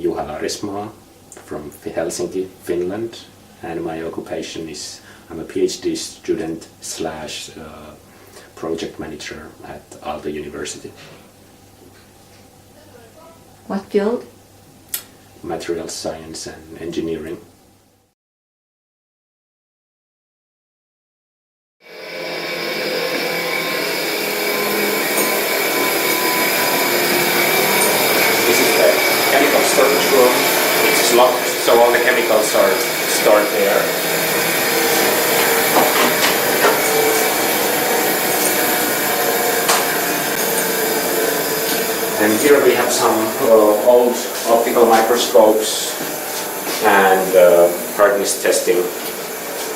Juha L from Helsinki, Finland, and my occupation is I'm a PhD student slash project manager at Aalto University. What field? Material science and engineering. This is the chemical storage room. It's locked, so all the chemicals are stored there. And here we have some old optical microscopes and hardness testing,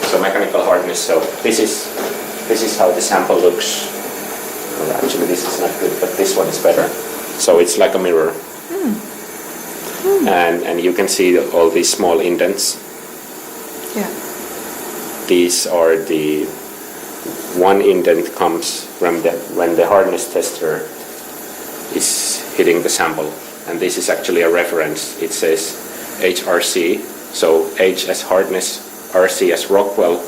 so mechanical hardness. So this is how the sample looks. Well, actually, this is not good, but this one is better. So it's like a mirror, and you can see all these small indents. Yeah. These are the one indent comes from when the hardness tester is hitting the sample, and this is actually a reference. It says HRC, so H as hardness, RC as Rockwell,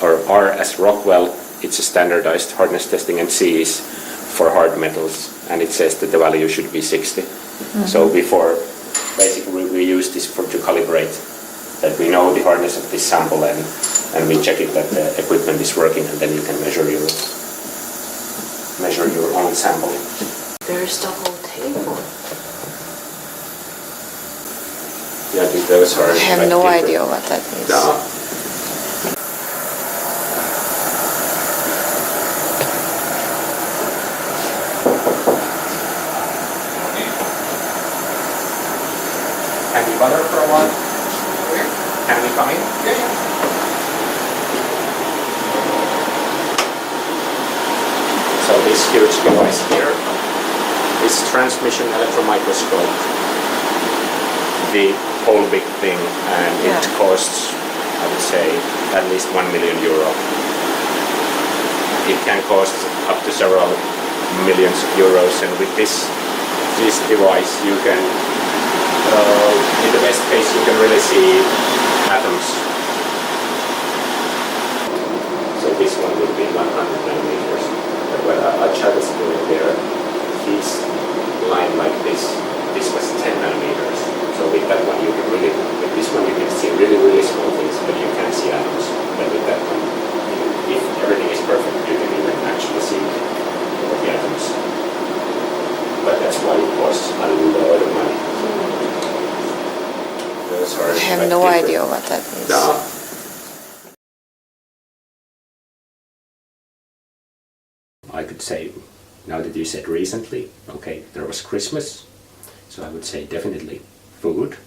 or R as Rockwell. It's a standardized hardness testing, and C is for hard metals, and it says that the value should be 60. So before, basically we use this to calibrate that we know the hardness of this sample, and we check it that the equipment is working, and then you can measure your own sample. There's the whole table. Yeah, those are. I have no idea what that is. No. Can you bother for a while? Can we come in? Yeah. So this huge device here is transmission electron microscope, the whole big thing, and it costs, I would say, at least €1 million. It can cost up to several millions of euros, and with this device you can, in the best case, you can really see atoms. So this one would be 100 nanometers. But when Charles put it there, he's line like this was 10 nanometers. So with that one you can really, with this one you can see really small things, but you can't see atoms. But with that one, if everything is perfect, you can even actually see the atoms. But that's why it costs a lot of money. I have no idea what that is. No. I could say, now that you said recently, okay, there was Christmas, so I would say definitely food.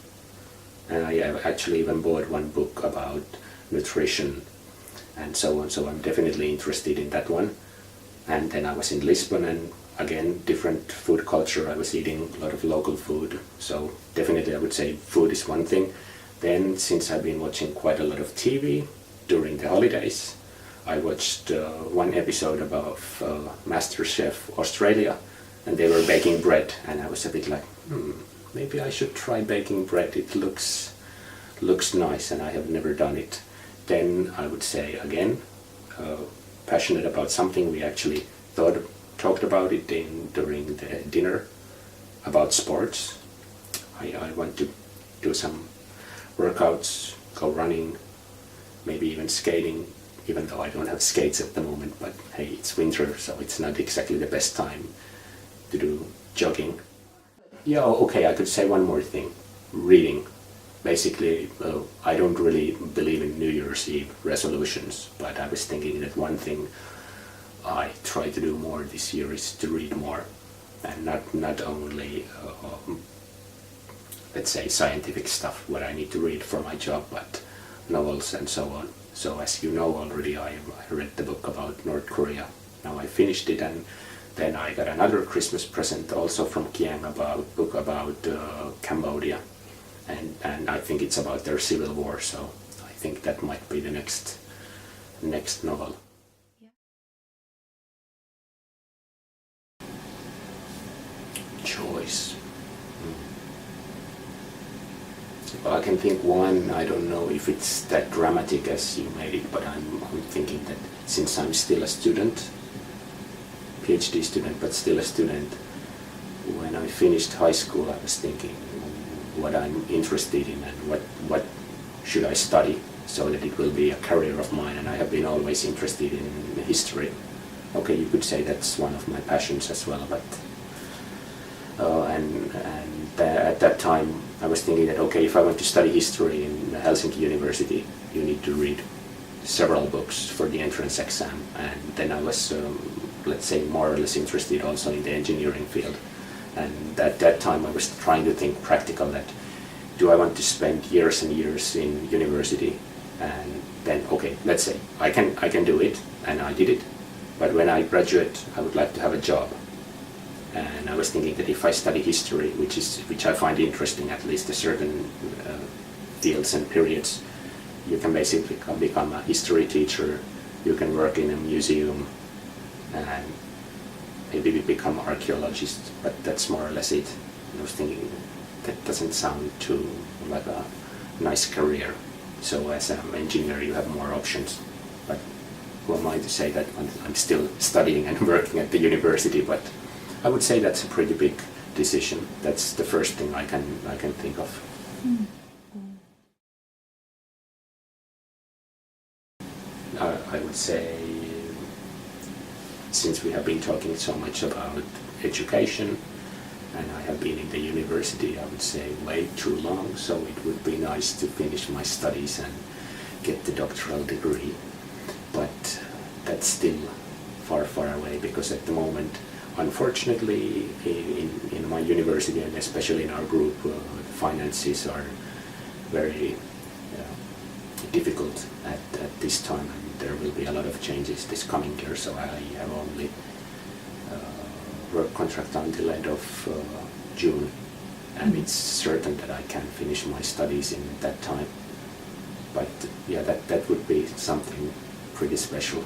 And I have actually even bought one book about nutrition and so on, so I'm definitely interested in that one. And then I was in Lisbon, and again, different food culture. I was eating a lot of local food, so definitely I would say food is one thing. Then, since I've been watching quite a lot of TV during the holidays, I watched one episode about MasterChef Australia, and they were baking bread, and I was a bit like, maybe I should try baking bread. It looks nice, and I have never done it. Then I would say again, passionate about something. We actually talked about it during the dinner about sports. I want to do some workouts, go running, maybe even skating, even though I don't have skates at the moment, but hey, it's winter, so it's not exactly the best time to do jogging. Yeah, okay, I could say one more thing. Reading. Basically, I don't really believe in New Year's Eve resolutions, but I was thinking that one thing I try to do more this year is to read more, and not only let's say scientific stuff, what I need to read for my job, but novels and so on. So as you know already, I read the book about North Korea. Now I finished it, and then I got another Christmas present also from Kiang, about book about Cambodia, and I think it's about their civil war. So I think that might be the next novel. Choice. I can think one. I don't know if it's that dramatic as you made it, but I'm thinking that since I'm still a student, PhD student, but still a student, when I finished high school, I was thinking what I'm interested in and what should I study so that it will be a career of mine. And I have been always interested in history. Okay, you could say that's one of my passions as well, but at that time I was thinking that okay, if I want to study history in Helsinki University, you need to read several books for the entrance exam, and then I was let's say more or less interested also in the engineering field. And at that time I was trying to think practical, that do I want to spend years and years in university, and then okay, let's say I can do it, and I did it, but when I graduate I would like to have a job. And I was thinking that if I study history, which I find interesting, at least a certain fields and periods, you can basically become a history teacher, you can work in a museum, and maybe become an archaeologist, but that's more or less it. I was thinking that doesn't sound too like a nice career. So as an engineer you have more options, but who am I to say that I'm still studying and working at the university? But I would say that's a pretty big decision. That's the first thing I can think of. Mm. I would say, since we have been talking so much about education, and I have been in the university, I would say way too long, so it would be nice to finish my studies and get the doctoral degree. But that's still far, far away, because at the moment, unfortunately, in my university, and especially in our group, finances are very difficult at this time, and there will be a lot of changes this coming year, so I have only work contract until end of June, and it's certain that I can finish my studies in that time. But yeah, that would be something pretty special.